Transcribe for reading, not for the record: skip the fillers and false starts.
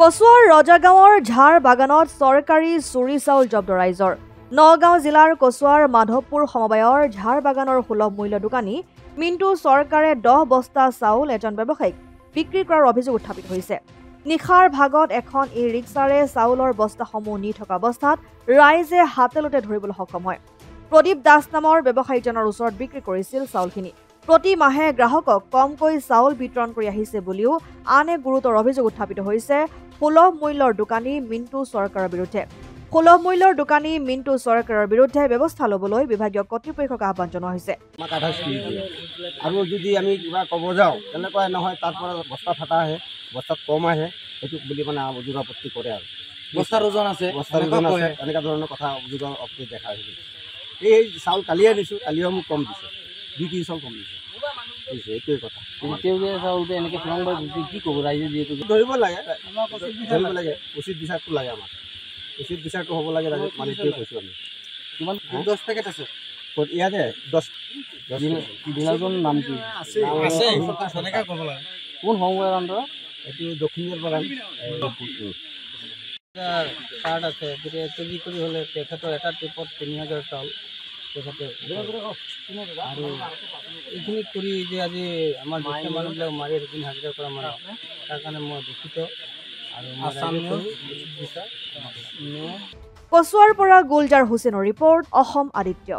কচুৱাৰ ৰজাগাঁৱৰ ঝাৰ বাগানত চৰকাৰী চুৰি চাউল জব্দ ৰাইজৰ। নগাঁও জিলাৰ কচুৱাৰ মাধৱপুৰ সমবায়ৰ ঝাৰ বাগানৰ সুলভ মূল্য দোকানী মিণ্টু চৰকাৰে 10 বস্তা চাউল এজন ব্যৱসায়ীক বিক্ৰী কৰাৰ অভিযোগ উত্থাপিত হৈছে। নিশাৰ ভাগত এখন ই ৰিক্সাৰে চাউলৰ বস্তাসমূহ নি থকা অৱস্থাত ৰাইজে হাতেলোতে ধৰিবলৈ সক্ষম হয়। প্ৰদীপ দাস নামৰ ব্যৱসায়ীজনৰ ওচৰত বিক্ৰী কৰিছিল চাউলখিনি। প্ৰতি মাহে গ্ৰাহকক কমকৈ চাউল বিতৰণ কৰি আহিছে বুলিও আন এক গুৰুতৰ অভিযোগ উত্থাপিত হৈছে সুলভ মূল্যৰ দোকানী মিণ্টু চৰকাৰৰ বিৰুদ্ধে। সুলভ মূল্যৰ দোকানী মিণ্টু চৰকাৰৰ বিৰুদ্ধে ব্যৱস্থা ল'বলৈ বিভাগীয় কৰ্তৃপক্ষক আহ্বান জনোৱা হৈছে। আৰু যদি আমি কিবা ক'ব যাওঁ তেনেকুৱা নহয়, তাৰ পৰা বস্তা ফাটা আহে, বস্তাত কম আহে, সেইটো বুলি মানে অভিযোগ আপত্তি কৰে আৰু বস্তাৰ ওজন আছে, এনেকুৱা ধৰণৰ কথা অভিযোগ আপত্তি দেখা হৈছে। এই চাউল কালিয়ে দিছোঁ, কালিও মোক কম দিছে, 2 কেজি চাউল কম দিছে, এইটোৱে কথা। চাউলটো এনেকৈ কি ক'ব ৰাইজে, যিহেতু ধৰিব লাগে, উচিত বিচাৰটো লাগে, আমাৰ উচিত বিচাৰটো হ'ব লাগে ৰাইজক, মানে এইটোৱে কৈছোঁ আমি। কিমান 10 পেকেট আছে ইয়াতে, 10 ডিলাৰজন নাম কি আছে? কোন সমবায়ৰ আণ্ডাৰত? এইটো দক্ষিণৰ বাগান কাৰ্ড আছে। গতিকে কেজি কৰি হ'লে তেখেতৰ এটা ট্ৰিপত 3000 চাউল তেখেতে, আৰু এইখিনি কৰি যে আজি আমাৰ দুখীয়া মানুহবিলাক মাৰি সেইখিনি হাজিৰা কৰা মানুহ, তাৰ কাৰণে মই দুখিত। কচুৱাৰ পৰা গুলজাৰ হুছেইনৰ ৰিপৰ্ট, অসম আদিত্য।